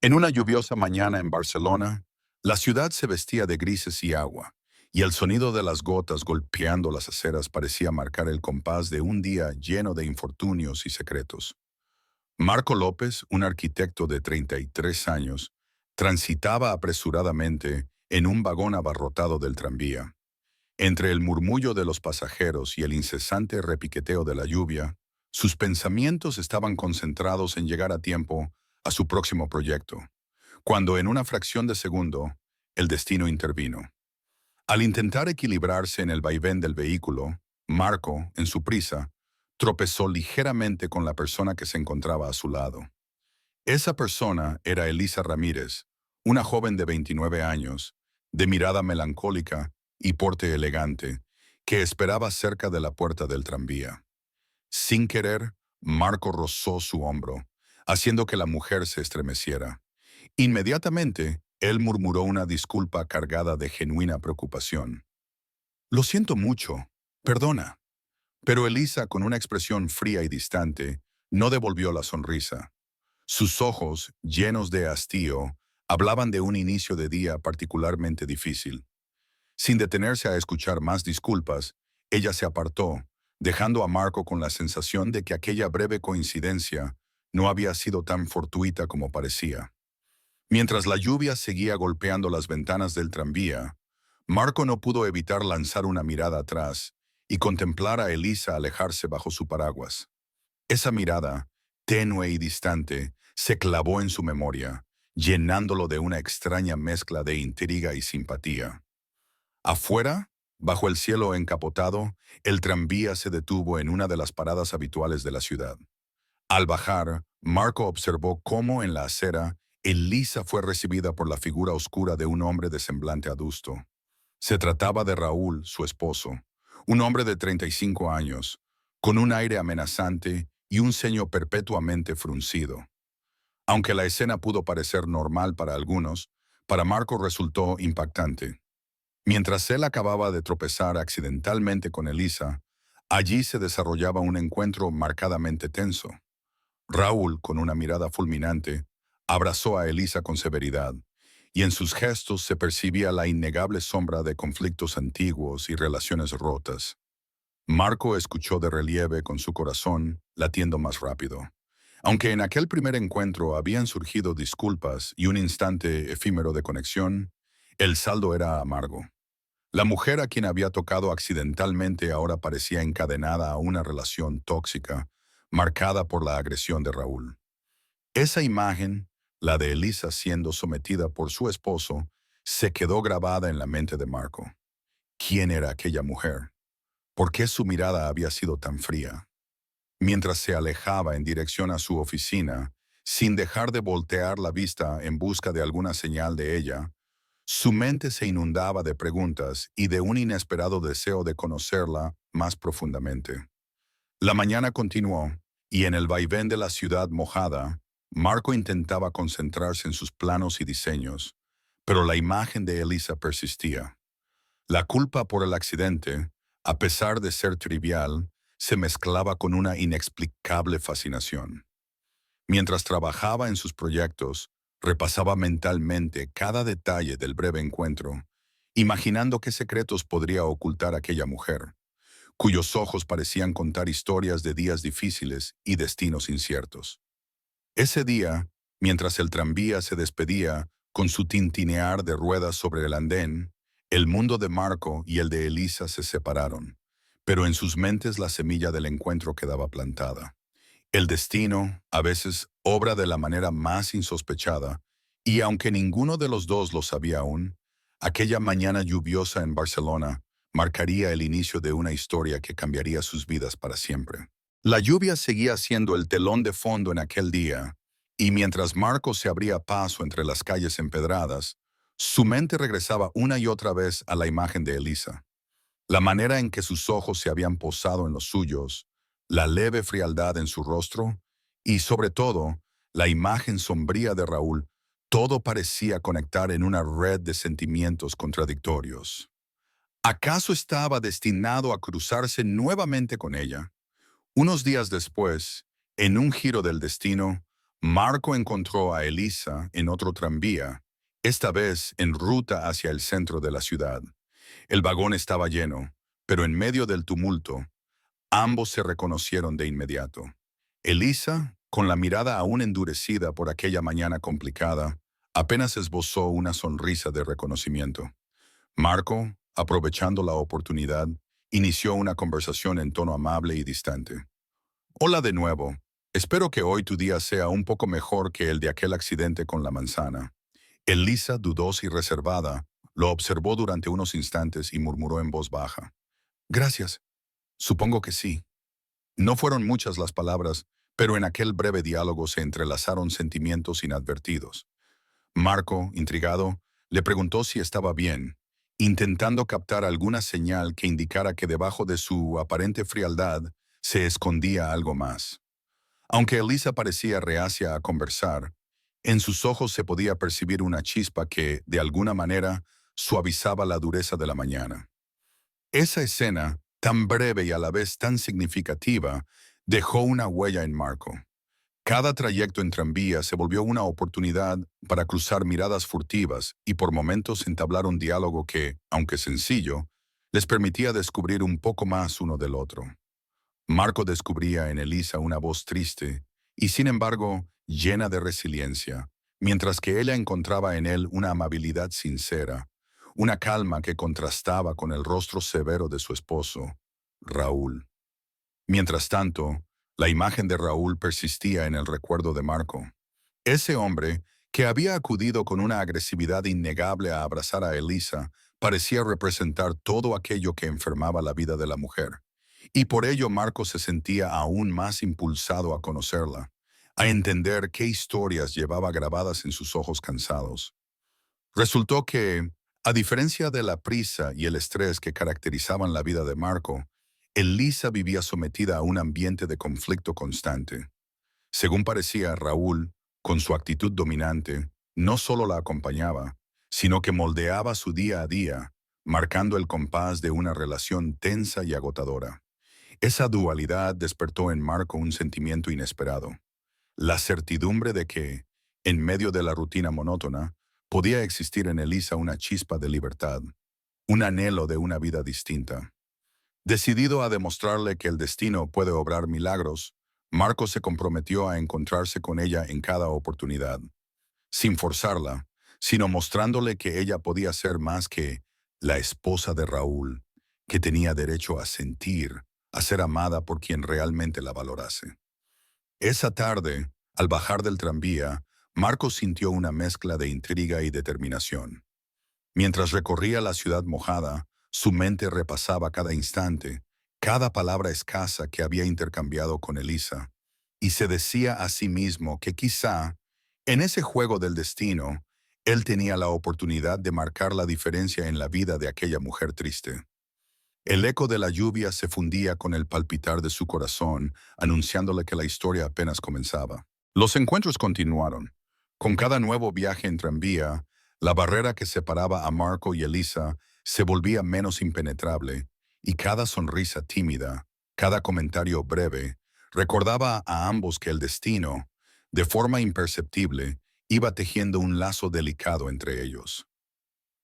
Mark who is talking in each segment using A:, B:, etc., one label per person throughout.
A: En una lluviosa mañana en Barcelona, la ciudad se vestía de grises y agua, y el sonido de las gotas golpeando las aceras parecía marcar el compás de un día lleno de infortunios y secretos. Marco López, un arquitecto de 33 años, transitaba apresuradamente en un vagón abarrotado del tranvía. Entre el murmullo de los pasajeros y el incesante repiqueteo de la lluvia, sus pensamientos estaban concentrados en llegar a tiempo a su próximo proyecto, cuando en una fracción de segundo, el destino intervino. Al intentar equilibrarse en el vaivén del vehículo, Marco, en su prisa, tropezó ligeramente con la persona que se encontraba a su lado. Esa persona era Elisa Ramírez, una joven de 29 años, de mirada melancólica y porte elegante, que esperaba cerca de la puerta del tranvía. Sin querer, Marco rozó su hombro, haciendo que la mujer se estremeciera. Inmediatamente, él murmuró una disculpa cargada de genuina preocupación. Lo siento mucho, perdona. Pero Elisa, con una expresión fría y distante, no devolvió la sonrisa. Sus ojos, llenos de hastío, hablaban de un inicio de día particularmente difícil. Sin detenerse a escuchar más disculpas, ella se apartó, dejando a Marco con la sensación de que aquella breve coincidencia no había sido tan fortuita como parecía. Mientras la lluvia seguía golpeando las ventanas del tranvía, Marco no pudo evitar lanzar una mirada atrás y contemplar a Elisa alejarse bajo su paraguas. Esa mirada, tenue y distante, se clavó en su memoria, llenándolo de una extraña mezcla de intriga y simpatía. Afuera, bajo el cielo encapotado, el tranvía se detuvo en una de las paradas habituales de la ciudad. Al bajar, Marco observó cómo en la acera, Elisa fue recibida por la figura oscura de un hombre de semblante adusto. Se trataba de Raúl, su esposo, un hombre de 35 años, con un aire amenazante y un ceño perpetuamente fruncido. Aunque la escena pudo parecer normal para algunos, para Marco resultó impactante. Mientras él acababa de tropezar accidentalmente con Elisa, allí se desarrollaba un encuentro marcadamente tenso. Raúl, con una mirada fulminante, abrazó a Elisa con severidad, y en sus gestos se percibía la innegable sombra de conflictos antiguos y relaciones rotas. Marco escuchó de relieve con su corazón latiendo más rápido. Aunque en aquel primer encuentro habían surgido disculpas y un instante efímero de conexión, el saldo era amargo. La mujer a quien había tocado accidentalmente ahora parecía encadenada a una relación tóxica, marcada por la agresión de Raúl. Esa imagen, la de Elisa siendo sometida por su esposo, se quedó grabada en la mente de Marco. ¿Quién era aquella mujer? ¿Por qué su mirada había sido tan fría? Mientras se alejaba en dirección a su oficina, sin dejar de voltear la vista en busca de alguna señal de ella, su mente se inundaba de preguntas y de un inesperado deseo de conocerla más profundamente. La mañana continuó, y en el vaivén de la ciudad mojada, Marco intentaba concentrarse en sus planos y diseños, pero la imagen de Elisa persistía. La culpa por el accidente, a pesar de ser trivial, se mezclaba con una inexplicable fascinación. Mientras trabajaba en sus proyectos, repasaba mentalmente cada detalle del breve encuentro, imaginando qué secretos podría ocultar aquella mujer, cuyos ojos parecían contar historias de días difíciles y destinos inciertos. Ese día, mientras el tranvía se despedía con su tintinear de ruedas sobre el andén, el mundo de Marco y el de Elisa se separaron, pero en sus mentes la semilla del encuentro quedaba plantada. El destino, a veces, obra de la manera más insospechada, y aunque ninguno de los dos lo sabía aún, aquella mañana lluviosa en Barcelona marcaría el inicio de una historia que cambiaría sus vidas para siempre. La lluvia seguía siendo el telón de fondo en aquel día, y mientras Marco se abría paso entre las calles empedradas, su mente regresaba una y otra vez a la imagen de Elisa. La manera en que sus ojos se habían posado en los suyos, la leve frialdad en su rostro y, sobre todo, la imagen sombría de Raúl, todo parecía conectar en una red de sentimientos contradictorios. ¿Acaso estaba destinado a cruzarse nuevamente con ella? Unos días después, en un giro del destino, Marco encontró a Elisa en otro tranvía, esta vez en ruta hacia el centro de la ciudad. El vagón estaba lleno, pero en medio del tumulto, ambos se reconocieron de inmediato. Elisa, con la mirada aún endurecida por aquella mañana complicada, apenas esbozó una sonrisa de reconocimiento. Marco, aprovechando la oportunidad, inició una conversación en tono amable y distante. Hola de nuevo. Espero que hoy tu día sea un poco mejor que el de aquel accidente con la manzana. Elisa, dudosa y reservada, lo observó durante unos instantes y murmuró en voz baja. Gracias. Supongo que sí. No fueron muchas las palabras, pero en aquel breve diálogo se entrelazaron sentimientos inadvertidos. Marco, intrigado, le preguntó si estaba bien, intentando captar alguna señal que indicara que debajo de su aparente frialdad se escondía algo más. Aunque Elisa parecía reacia a conversar, en sus ojos se podía percibir una chispa que, de alguna manera, suavizaba la dureza de la mañana. Esa escena, tan breve y a la vez tan significativa, dejó una huella en Marco. Cada trayecto en tranvía se volvió una oportunidad para cruzar miradas furtivas y por momentos entablar un diálogo que, aunque sencillo, les permitía descubrir un poco más uno del otro. Marco descubría en Elisa una voz triste y, sin embargo, llena de resiliencia, mientras que ella encontraba en él una amabilidad sincera, una calma que contrastaba con el rostro severo de su esposo, Raúl. Mientras tanto, la imagen de Raúl persistía en el recuerdo de Marco. Ese hombre, que había acudido con una agresividad innegable a abrazar a Elisa, parecía representar todo aquello que enfermaba la vida de la mujer. Y por ello Marco se sentía aún más impulsado a conocerla, a entender qué historias llevaba grabadas en sus ojos cansados. Resultó que, a diferencia de la prisa y el estrés que caracterizaban la vida de Marco, Elisa vivía sometida a un ambiente de conflicto constante. Según parecía, Raúl, con su actitud dominante, no solo la acompañaba, sino que moldeaba su día a día, marcando el compás de una relación tensa y agotadora. Esa dualidad despertó en Marco un sentimiento inesperado, la certidumbre de que, en medio de la rutina monótona, podía existir en Elisa una chispa de libertad, un anhelo de una vida distinta. Decidido a demostrarle que el destino puede obrar milagros, Marco se comprometió a encontrarse con ella en cada oportunidad, sin forzarla, sino mostrándole que ella podía ser más que la esposa de Raúl, que tenía derecho a sentir, a ser amada por quien realmente la valorase. Esa tarde, al bajar del tranvía, Marco sintió una mezcla de intriga y determinación. Mientras recorría la ciudad mojada, su mente repasaba cada instante, cada palabra escasa que había intercambiado con Elisa, y se decía a sí mismo que quizá, en ese juego del destino, él tenía la oportunidad de marcar la diferencia en la vida de aquella mujer triste. El eco de la lluvia se fundía con el palpitar de su corazón, anunciándole que la historia apenas comenzaba. Los encuentros continuaron. Con cada nuevo viaje en tranvía, la barrera que separaba a Marco y Elisa se volvía menos impenetrable, y cada sonrisa tímida, cada comentario breve, recordaba a ambos que el destino, de forma imperceptible, iba tejiendo un lazo delicado entre ellos.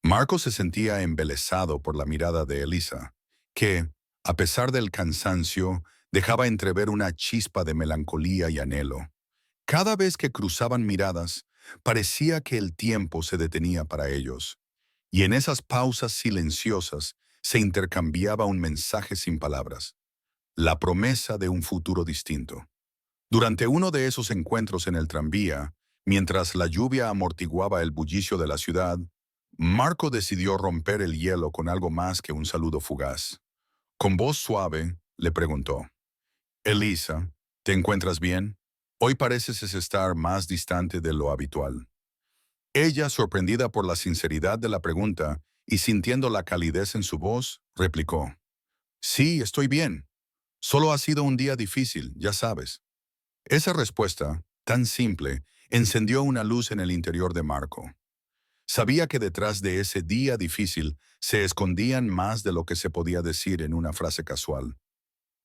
A: Marco se sentía embelesado por la mirada de Elisa, que, a pesar del cansancio, dejaba entrever una chispa de melancolía y anhelo. Cada vez que cruzaban miradas, parecía que el tiempo se detenía para ellos, y en esas pausas silenciosas se intercambiaba un mensaje sin palabras, la promesa de un futuro distinto. Durante uno de esos encuentros en el tranvía, mientras la lluvia amortiguaba el bullicio de la ciudad, Marco decidió romper el hielo con algo más que un saludo fugaz. Con voz suave, le preguntó, «Elisa, ¿te encuentras bien? Hoy pareces estar más distante de lo habitual». Ella, sorprendida por la sinceridad de la pregunta y sintiendo la calidez en su voz, replicó, «Sí, estoy bien. Solo ha sido un día difícil, ya sabes». Esa respuesta, tan simple, encendió una luz en el interior de Marco. Sabía que detrás de ese día difícil se escondían más de lo que se podía decir en una frase casual.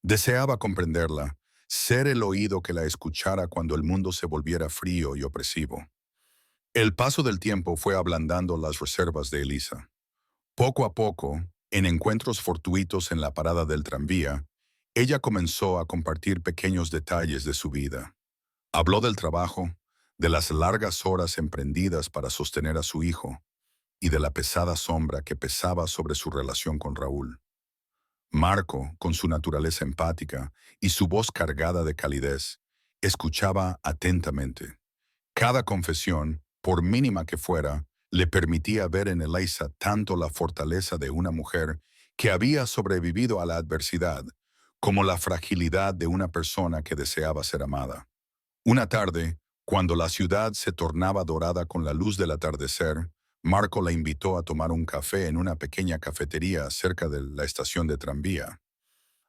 A: Deseaba comprenderla, ser el oído que la escuchara cuando el mundo se volviera frío y opresivo. El paso del tiempo fue ablandando las reservas de Elisa. Poco a poco, en encuentros fortuitos en la parada del tranvía, ella comenzó a compartir pequeños detalles de su vida. Habló del trabajo, de las largas horas emprendidas para sostener a su hijo y de la pesada sombra que pesaba sobre su relación con Raúl. Marco, con su naturaleza empática y su voz cargada de calidez, escuchaba atentamente. Cada confesión, por mínima que fuera, le permitía ver en Elisa tanto la fortaleza de una mujer que había sobrevivido a la adversidad, como la fragilidad de una persona que deseaba ser amada. Una tarde, cuando la ciudad se tornaba dorada con la luz del atardecer, Marco la invitó a tomar un café en una pequeña cafetería cerca de la estación de tranvía.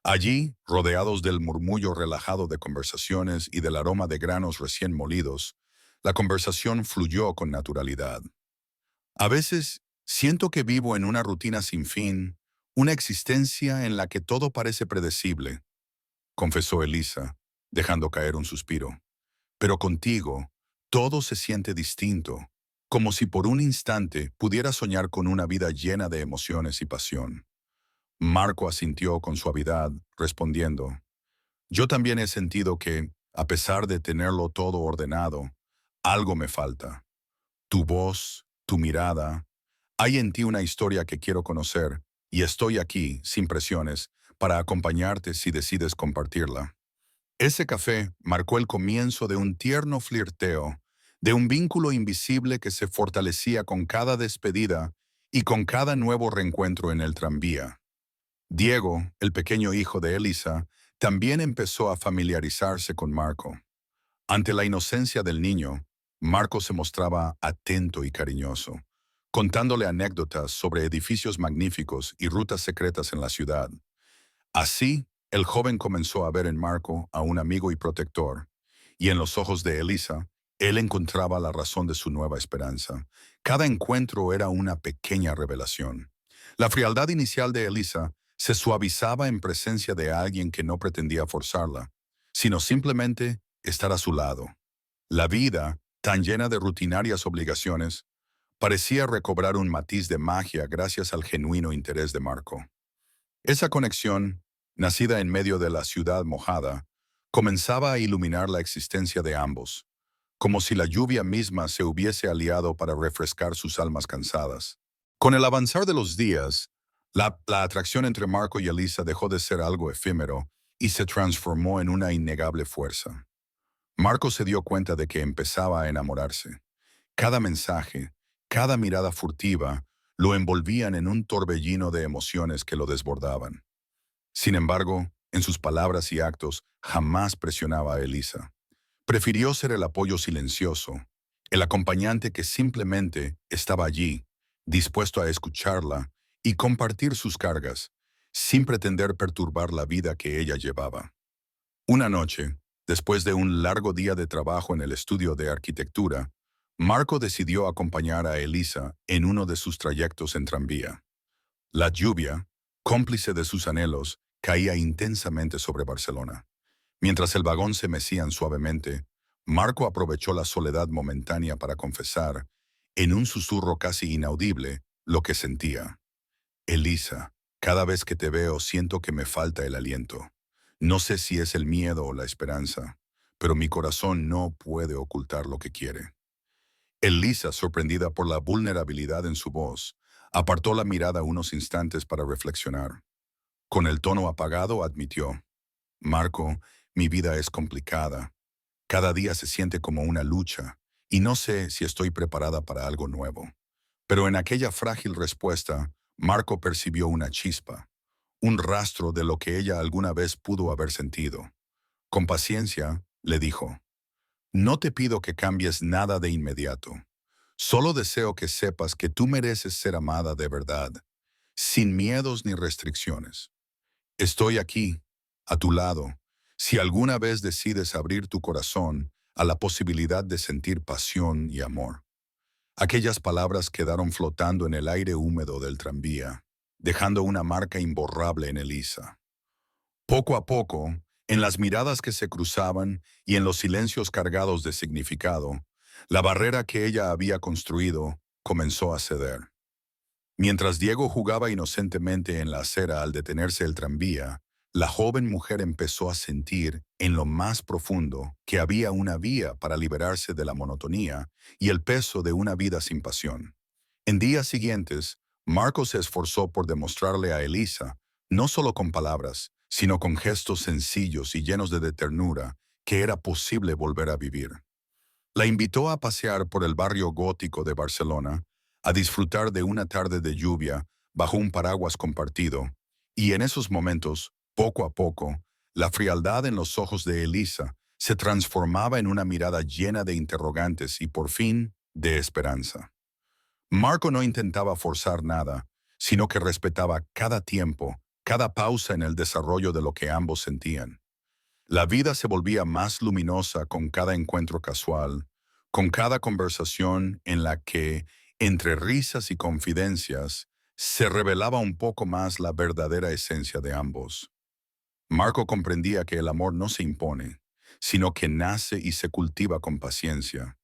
A: Allí, rodeados del murmullo relajado de conversaciones y del aroma de granos recién molidos, la conversación fluyó con naturalidad. A veces, siento que vivo en una rutina sin fin, una existencia en la que todo parece predecible, confesó Elisa, dejando caer un suspiro. Pero contigo, todo se siente distinto, como si por un instante pudiera soñar con una vida llena de emociones y pasión. Marco asintió con suavidad, respondiendo, yo también he sentido que, a pesar de tenerlo todo ordenado, algo me falta. Tu voz, tu mirada, hay en ti una historia que quiero conocer, y estoy aquí, sin presiones, para acompañarte si decides compartirla. Ese café marcó el comienzo de un tierno flirteo, de un vínculo invisible que se fortalecía con cada despedida y con cada nuevo reencuentro en el tranvía. Diego, el pequeño hijo de Elisa, también empezó a familiarizarse con Marco. Ante la inocencia del niño, Marco se mostraba atento y cariñoso, contándole anécdotas sobre edificios magníficos y rutas secretas en la ciudad. Así, el joven comenzó a ver en Marco a un amigo y protector, y en los ojos de Elisa, él encontraba la razón de su nueva esperanza. Cada encuentro era una pequeña revelación. La frialdad inicial de Elisa se suavizaba en presencia de alguien que no pretendía forzarla, sino simplemente estar a su lado. La vida, tan llena de rutinarias obligaciones, parecía recobrar un matiz de magia gracias al genuino interés de Marco. Esa conexión, nacida en medio de la ciudad mojada, comenzaba a iluminar la existencia de ambos, como si la lluvia misma se hubiese aliado para refrescar sus almas cansadas. Con el avanzar de los días, la atracción entre Marco y Elisa dejó de ser algo efímero y se transformó en una innegable fuerza. Marco se dio cuenta de que empezaba a enamorarse. Cada mensaje, cada mirada furtiva, lo envolvían en un torbellino de emociones que lo desbordaban. Sin embargo, en sus palabras y actos jamás presionaba a Elisa. Prefirió ser el apoyo silencioso, el acompañante que simplemente estaba allí, dispuesto a escucharla y compartir sus cargas, sin pretender perturbar la vida que ella llevaba. Una noche, después de un largo día de trabajo en el estudio de arquitectura, Marco decidió acompañar a Elisa en uno de sus trayectos en tranvía. La lluvia, cómplice de sus anhelos, caía intensamente sobre Barcelona. Mientras el vagón se mecían suavemente, Marco aprovechó la soledad momentánea para confesar, en un susurro casi inaudible, lo que sentía. Elisa, cada vez que te veo siento que me falta el aliento. No sé si es el miedo o la esperanza, pero mi corazón no puede ocultar lo que quiere. Elisa, sorprendida por la vulnerabilidad en su voz, apartó la mirada unos instantes para reflexionar. Con el tono apagado admitió, Marco, mi vida es complicada. Cada día se siente como una lucha, y no sé si estoy preparada para algo nuevo. Pero en aquella frágil respuesta, Marco percibió una chispa, un rastro de lo que ella alguna vez pudo haber sentido. Con paciencia, le dijo, no te pido que cambies nada de inmediato. Solo deseo que sepas que tú mereces ser amada de verdad, sin miedos ni restricciones. Estoy aquí, a tu lado, si alguna vez decides abrir tu corazón a la posibilidad de sentir pasión y amor. Aquellas palabras quedaron flotando en el aire húmedo del tranvía, dejando una marca imborrable en Elisa. Poco a poco, En las miradas que se cruzaban y en los silencios cargados de significado, la barrera que ella había construido comenzó a ceder. Mientras Diego jugaba inocentemente en la acera al detenerse el tranvía, la joven mujer empezó a sentir en lo más profundo que había una vía para liberarse de la monotonía y el peso de una vida sin pasión. En días siguientes, Marco se esforzó por demostrarle a Elisa, no solo con palabras, sino con gestos sencillos y llenos de ternura, que era posible volver a vivir. La invitó a pasear por el barrio gótico de Barcelona, a disfrutar de una tarde de lluvia bajo un paraguas compartido, y en esos momentos, poco a poco, la frialdad en los ojos de Elisa se transformaba en una mirada llena de interrogantes y, por fin, de esperanza. Marco no intentaba forzar nada, sino que respetaba cada tiempo, cada pausa en el desarrollo de lo que ambos sentían. La vida se volvía más luminosa con cada encuentro casual, con cada conversación en la que, entre risas y confidencias, se revelaba un poco más la verdadera esencia de ambos. Marco comprendía que el amor no se impone, sino que nace y se cultiva con paciencia,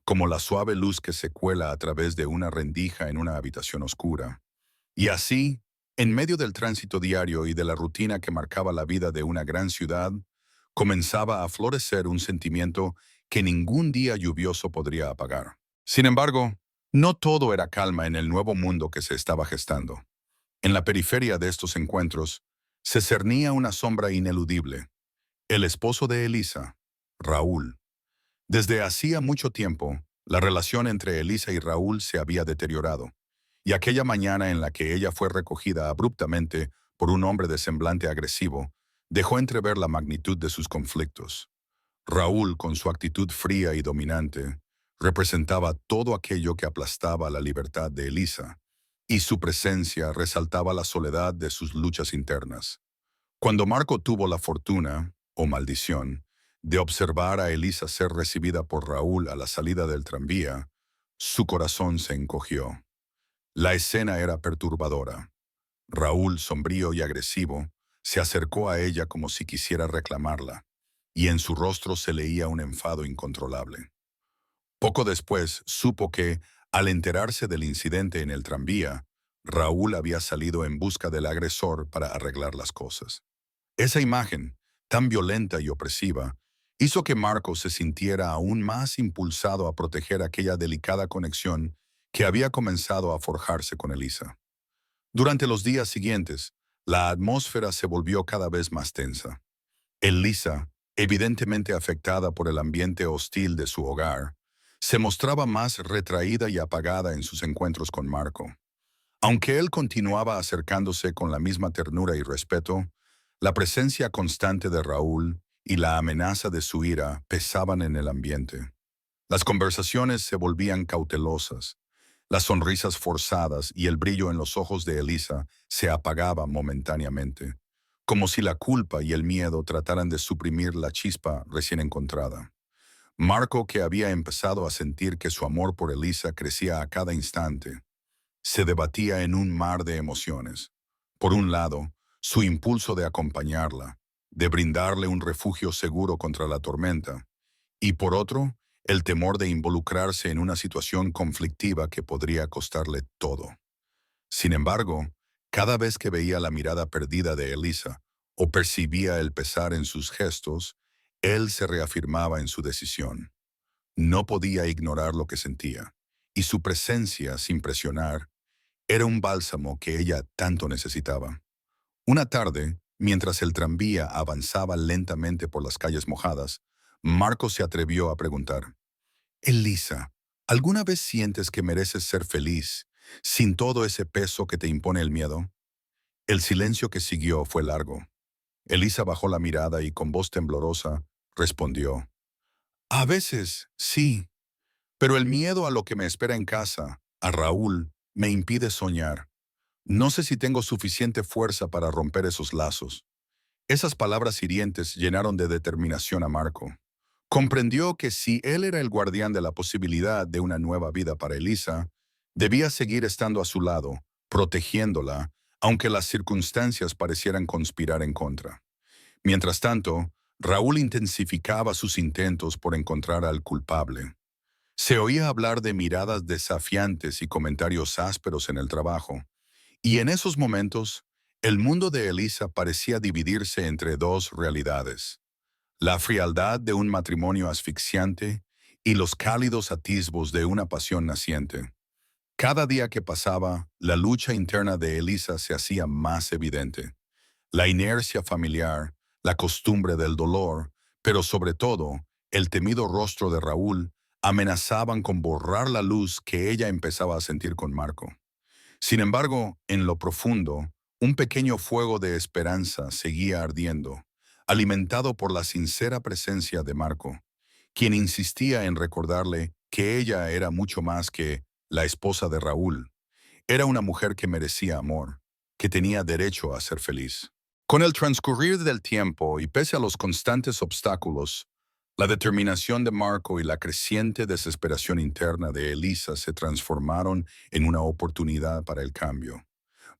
A: como la suave luz que se cuela a través de una rendija en una habitación oscura. Y así, en medio del tránsito diario y de la rutina que marcaba la vida de una gran ciudad, comenzaba a florecer un sentimiento que ningún día lluvioso podría apagar. Sin embargo, no todo era calma en el nuevo mundo que se estaba gestando. En la periferia de estos encuentros, se cernía una sombra ineludible, el esposo de Elisa, Raúl. Desde hacía mucho tiempo, la relación entre Elisa y Raúl se había deteriorado, y aquella mañana en la que ella fue recogida abruptamente por un hombre de semblante agresivo, dejó entrever la magnitud de sus conflictos. Raúl, con su actitud fría y dominante, representaba todo aquello que aplastaba la libertad de Elisa, y su presencia resaltaba la soledad de sus luchas internas. Cuando Marco tuvo la fortuna, o maldición, de observar a Elisa ser recibida por Raúl a la salida del tranvía, su corazón se encogió. La escena era perturbadora. Raúl, sombrío y agresivo, se acercó a ella como si quisiera reclamarla, y en su rostro se leía un enfado incontrolable. Poco después supo que, al enterarse del incidente en el tranvía, Raúl había salido en busca del agresor para arreglar las cosas. Esa imagen, tan violenta y opresiva, hizo que Marco se sintiera aún más impulsado a proteger aquella delicada conexión que había comenzado a forjarse con Elisa. Durante los días siguientes, la atmósfera se volvió cada vez más tensa. Elisa, evidentemente afectada por el ambiente hostil de su hogar, se mostraba más retraída y apagada en sus encuentros con Marco. Aunque él continuaba acercándose con la misma ternura y respeto, la presencia constante de Raúl y la amenaza de su ira pesaban en el ambiente. Las conversaciones se volvían cautelosas, las sonrisas forzadas y el brillo en los ojos de Elisa se apagaba momentáneamente, como si la culpa y el miedo trataran de suprimir la chispa recién encontrada. Marco, que había empezado a sentir que su amor por Elisa crecía a cada instante, se debatía en un mar de emociones. Por un lado, su impulso de acompañarla, de brindarle un refugio seguro contra la tormenta, y por otro, el temor de involucrarse en una situación conflictiva que podría costarle todo. Sin embargo, cada vez que veía la mirada perdida de Elisa o percibía el pesar en sus gestos, él se reafirmaba en su decisión. No podía ignorar lo que sentía, y su presencia, sin presionar, era un bálsamo que ella tanto necesitaba. Una tarde, mientras el tranvía avanzaba lentamente por las calles mojadas, Marco se atrevió a preguntar: Elisa, ¿alguna vez sientes que mereces ser feliz, sin todo ese peso que te impone el miedo? El silencio que siguió fue largo. Elisa bajó la mirada y con voz temblorosa respondió: A veces, sí, pero el miedo a lo que me espera en casa, a Raúl, me impide soñar. No sé si tengo suficiente fuerza para romper esos lazos. Esas palabras hirientes llenaron de determinación a Marco. Comprendió que si él era el guardián de la posibilidad de una nueva vida para Elisa, debía seguir estando a su lado, protegiéndola, aunque las circunstancias parecieran conspirar en contra. Mientras tanto, Raúl intensificaba sus intentos por encontrar al culpable. Se oía hablar de miradas desafiantes y comentarios ásperos en el trabajo, y en esos momentos, el mundo de Elisa parecía dividirse entre dos realidades: la frialdad de un matrimonio asfixiante y los cálidos atisbos de una pasión naciente. Cada día que pasaba, la lucha interna de Elisa se hacía más evidente. La inercia familiar, la costumbre del dolor, pero sobre todo, el temido rostro de Raúl, amenazaban con borrar la luz que ella empezaba a sentir con Marco. Sin embargo, en lo profundo, un pequeño fuego de esperanza seguía ardiendo, alimentado por la sincera presencia de Marco, quien insistía en recordarle que ella era mucho más que la esposa de Raúl. Era una mujer que merecía amor, que tenía derecho a ser feliz. Con el transcurrir del tiempo y pese a los constantes obstáculos, la determinación de Marco y la creciente desesperación interna de Elisa se transformaron en una oportunidad para el cambio.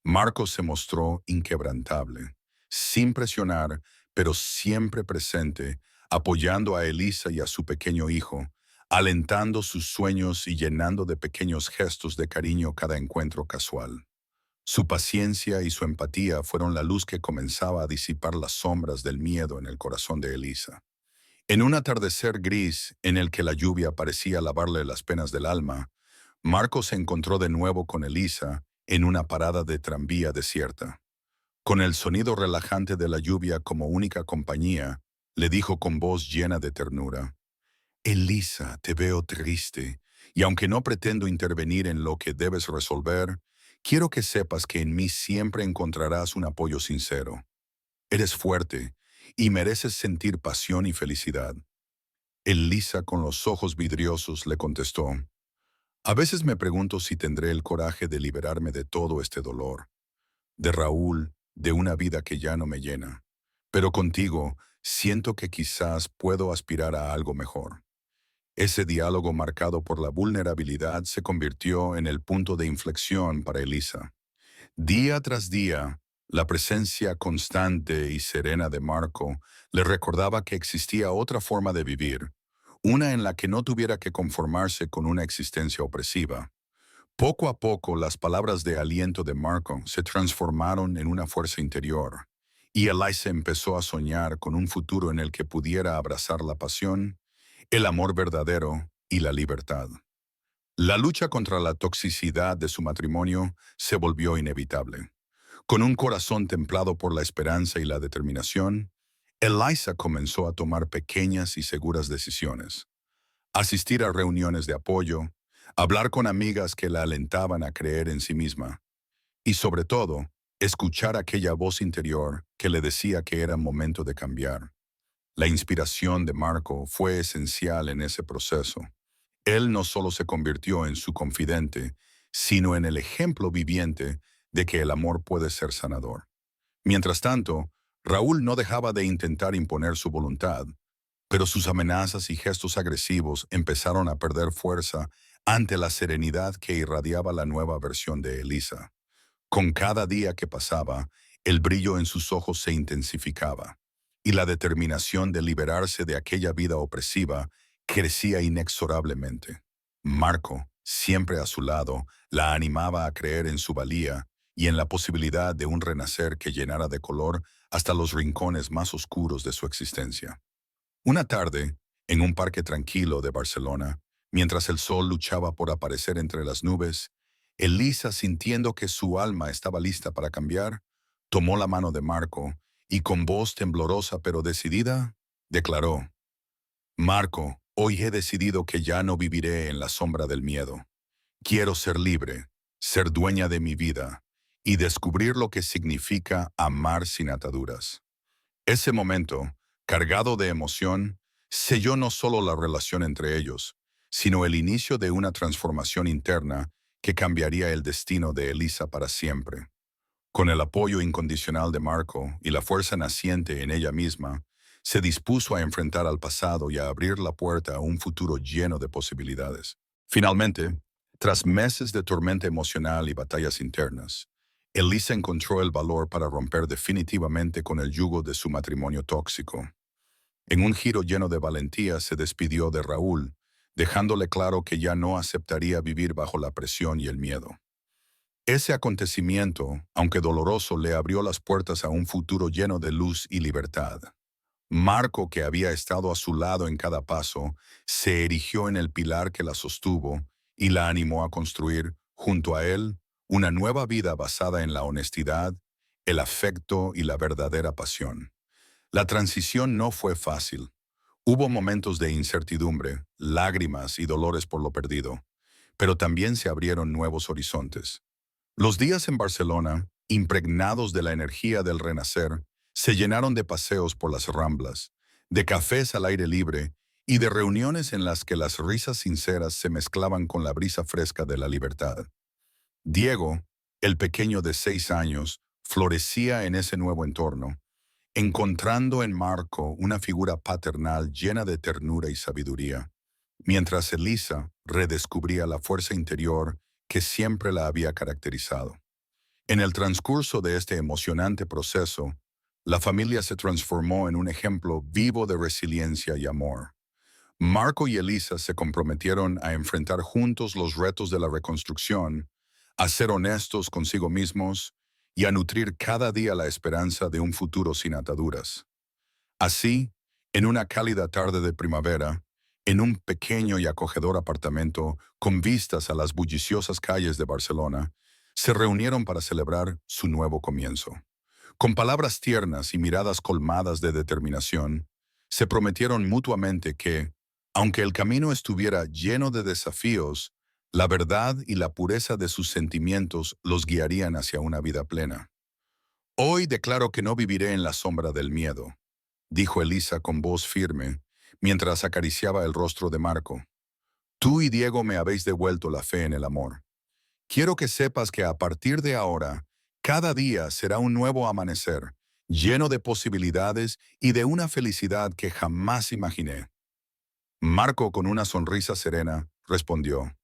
A: Marco se mostró inquebrantable, sin presionar, pero siempre presente, apoyando a Elisa y a su pequeño hijo, alentando sus sueños y llenando de pequeños gestos de cariño cada encuentro casual. Su paciencia y su empatía fueron la luz que comenzaba a disipar las sombras del miedo en el corazón de Elisa. En un atardecer gris en el que la lluvia parecía lavarle las penas del alma, Marco se encontró de nuevo con Elisa en una parada de tranvía desierta. Con el sonido relajante de la lluvia como única compañía, le dijo con voz llena de ternura: Elisa, te veo triste, y aunque no pretendo intervenir en lo que debes resolver, quiero que sepas que en mí siempre encontrarás un apoyo sincero. Eres fuerte y mereces sentir pasión y felicidad. Elisa, con los ojos vidriosos, le contestó: a veces me pregunto si tendré el coraje de liberarme de todo este dolor, de Raúl, de una vida que ya no me llena. Pero contigo, siento que quizás puedo aspirar a algo mejor. Ese diálogo marcado por la vulnerabilidad se convirtió en el punto de inflexión para Elisa. Día tras día, la presencia constante y serena de Marco le recordaba que existía otra forma de vivir, una en la que no tuviera que conformarse con una existencia opresiva. Poco a poco, las palabras de aliento de Marco se transformaron en una fuerza interior, y Elisa empezó a soñar con un futuro en el que pudiera abrazar la pasión, el amor verdadero y la libertad. La lucha contra la toxicidad de su matrimonio se volvió inevitable. Con un corazón templado por la esperanza y la determinación, Elisa comenzó a tomar pequeñas y seguras decisiones: asistir a reuniones de apoyo, hablar con amigas que la alentaban a creer en sí misma y, sobre todo, escuchar aquella voz interior que le decía que era momento de cambiar. La inspiración de Marco fue esencial en ese proceso. Él no solo se convirtió en su confidente, sino en el ejemplo viviente de que el amor puede ser sanador. Mientras tanto, Raúl no dejaba de intentar imponer su voluntad, pero sus amenazas y gestos agresivos empezaron a perder fuerza ante la serenidad que irradiaba la nueva versión de Elisa. Con cada día que pasaba, el brillo en sus ojos se intensificaba, y la determinación de liberarse de aquella vida opresiva crecía inexorablemente. Marco, siempre a su lado, la animaba a creer en su valía y en la posibilidad de un renacer que llenara de color hasta los rincones más oscuros de su existencia. Una tarde, en un parque tranquilo de Barcelona, mientras el sol luchaba por aparecer entre las nubes, Elisa, sintiendo que su alma estaba lista para cambiar, tomó la mano de Marco y con voz temblorosa pero decidida, declaró: Marco, hoy he decidido que ya no viviré en la sombra del miedo. Quiero ser libre, ser dueña de mi vida y descubrir lo que significa amar sin ataduras. Ese momento, cargado de emoción, selló no solo la relación entre ellos, sino el inicio de una transformación interna que cambiaría el destino de Elisa para siempre. Con el apoyo incondicional de Marco y la fuerza naciente en ella misma, se dispuso a enfrentar al pasado y a abrir la puerta a un futuro lleno de posibilidades. Finalmente, tras meses de tormenta emocional y batallas internas, Elisa encontró el valor para romper definitivamente con el yugo de su matrimonio tóxico. En un giro lleno de valentía se despidió de Raúl, dejándole claro que ya no aceptaría vivir bajo la presión y el miedo. Ese acontecimiento, aunque doloroso, le abrió las puertas a un futuro lleno de luz y libertad. Marco, que había estado a su lado en cada paso, se erigió en el pilar que la sostuvo y la animó a construir, junto a él, una nueva vida basada en la honestidad, el afecto y la verdadera pasión. La transición no fue fácil. Hubo momentos de incertidumbre, lágrimas y dolores por lo perdido, pero también se abrieron nuevos horizontes. Los días en Barcelona, impregnados de la energía del renacer, se llenaron de paseos por las Ramblas, de cafés al aire libre y de reuniones en las que las risas sinceras se mezclaban con la brisa fresca de la libertad. Diego, el pequeño de 6 años, florecía en ese nuevo entorno, encontrando en Marco una figura paternal llena de ternura y sabiduría, mientras Elisa redescubría la fuerza interior que siempre la había caracterizado. En el transcurso de este emocionante proceso, la familia se transformó en un ejemplo vivo de resiliencia y amor. Marco y Elisa se comprometieron a enfrentar juntos los retos de la reconstrucción, a ser honestos consigo mismos y a nutrir cada día la esperanza de un futuro sin ataduras. Así, en una cálida tarde de primavera, en un pequeño y acogedor apartamento con vistas a las bulliciosas calles de Barcelona, se reunieron para celebrar su nuevo comienzo. Con palabras tiernas y miradas colmadas de determinación, se prometieron mutuamente que, aunque el camino estuviera lleno de desafíos, la verdad y la pureza de sus sentimientos los guiarían hacia una vida plena. Hoy declaro que no viviré en la sombra del miedo, dijo Elisa con voz firme, mientras acariciaba el rostro de Marco. Tú y Diego me habéis devuelto la fe en el amor. Quiero que sepas que a partir de ahora, cada día será un nuevo amanecer, lleno de posibilidades y de una felicidad que jamás imaginé. Marco, con una sonrisa serena, respondió,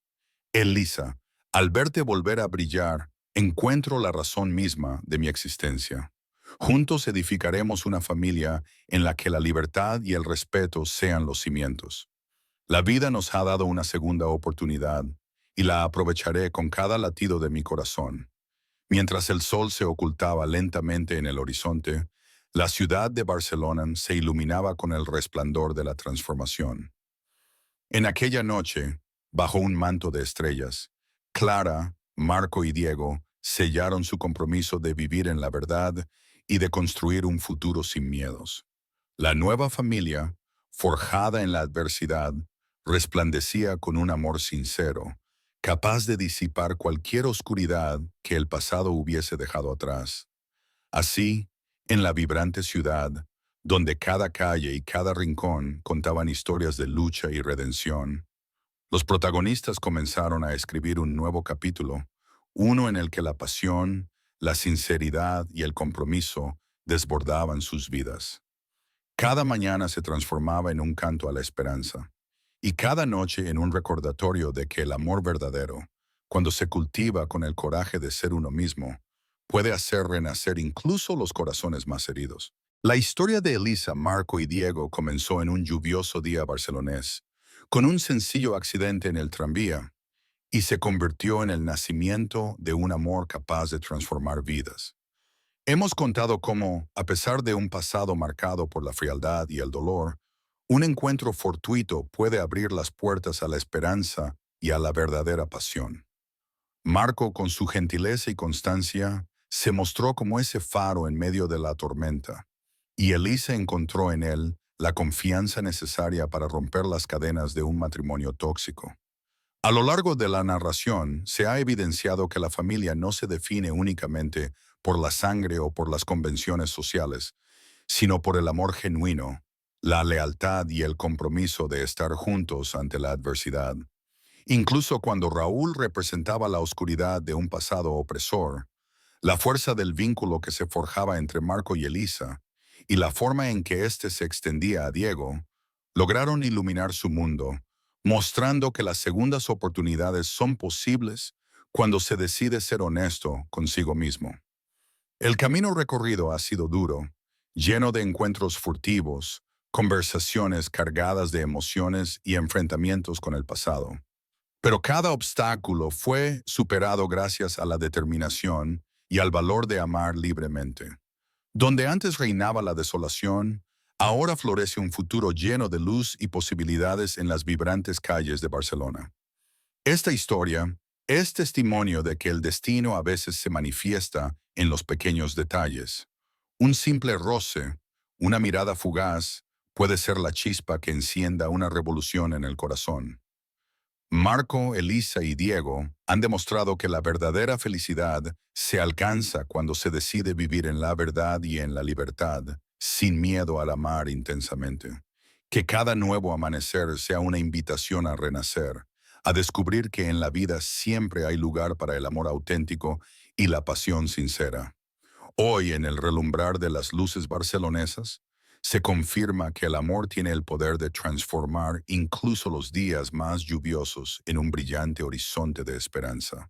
A: Elisa, al verte volver a brillar, encuentro la razón misma de mi existencia. Juntos edificaremos una familia en la que la libertad y el respeto sean los cimientos. La vida nos ha dado una segunda oportunidad y la aprovecharé con cada latido de mi corazón. Mientras el sol se ocultaba lentamente en el horizonte, la ciudad de Barcelona se iluminaba con el resplandor de la transformación. En aquella noche, bajo un manto de estrellas, Clara, Marco y Diego sellaron su compromiso de vivir en la verdad y de construir un futuro sin miedos. La nueva familia, forjada en la adversidad, resplandecía con un amor sincero, capaz de disipar cualquier oscuridad que el pasado hubiese dejado atrás. Así, en la vibrante ciudad, donde cada calle y cada rincón contaban historias de lucha y redención, los protagonistas comenzaron a escribir un nuevo capítulo, uno en el que la pasión, la sinceridad y el compromiso desbordaban sus vidas. Cada mañana se transformaba en un canto a la esperanza, y cada noche en un recordatorio de que el amor verdadero, cuando se cultiva con el coraje de ser uno mismo, puede hacer renacer incluso los corazones más heridos. La historia de Elisa, Marco y Diego comenzó en un lluvioso día barcelonés, con un sencillo accidente en el tranvía, y se convirtió en el nacimiento de un amor capaz de transformar vidas. Hemos contado cómo, a pesar de un pasado marcado por la frialdad y el dolor, un encuentro fortuito puede abrir las puertas a la esperanza y a la verdadera pasión. Marco, con su gentileza y constancia, se mostró como ese faro en medio de la tormenta, y Elisa encontró en él la confianza necesaria para romper las cadenas de un matrimonio tóxico. A lo largo de la narración, se ha evidenciado que la familia no se define únicamente por la sangre o por las convenciones sociales, sino por el amor genuino, la lealtad y el compromiso de estar juntos ante la adversidad. Incluso cuando Raúl representaba la oscuridad de un pasado opresor, la fuerza del vínculo que se forjaba entre Marco y Elisa, y la forma en que éste se extendía a Diego, lograron iluminar su mundo, mostrando que las segundas oportunidades son posibles cuando se decide ser honesto consigo mismo. El camino recorrido ha sido duro, lleno de encuentros furtivos, conversaciones cargadas de emociones y enfrentamientos con el pasado. Pero cada obstáculo fue superado gracias a la determinación y al valor de amar libremente. Donde antes reinaba la desolación, ahora florece un futuro lleno de luz y posibilidades en las vibrantes calles de Barcelona. Esta historia es testimonio de que el destino a veces se manifiesta en los pequeños detalles. Un simple roce, una mirada fugaz, puede ser la chispa que encienda una revolución en el corazón. Marco, Elisa y Diego han demostrado que la verdadera felicidad se alcanza cuando se decide vivir en la verdad y en la libertad, sin miedo al amar intensamente. Que cada nuevo amanecer sea una invitación a renacer, a descubrir que en la vida siempre hay lugar para el amor auténtico y la pasión sincera. Hoy, en el relumbrar de las luces barcelonesas, se confirma que el amor tiene el poder de transformar incluso los días más lluviosos en un brillante horizonte de esperanza.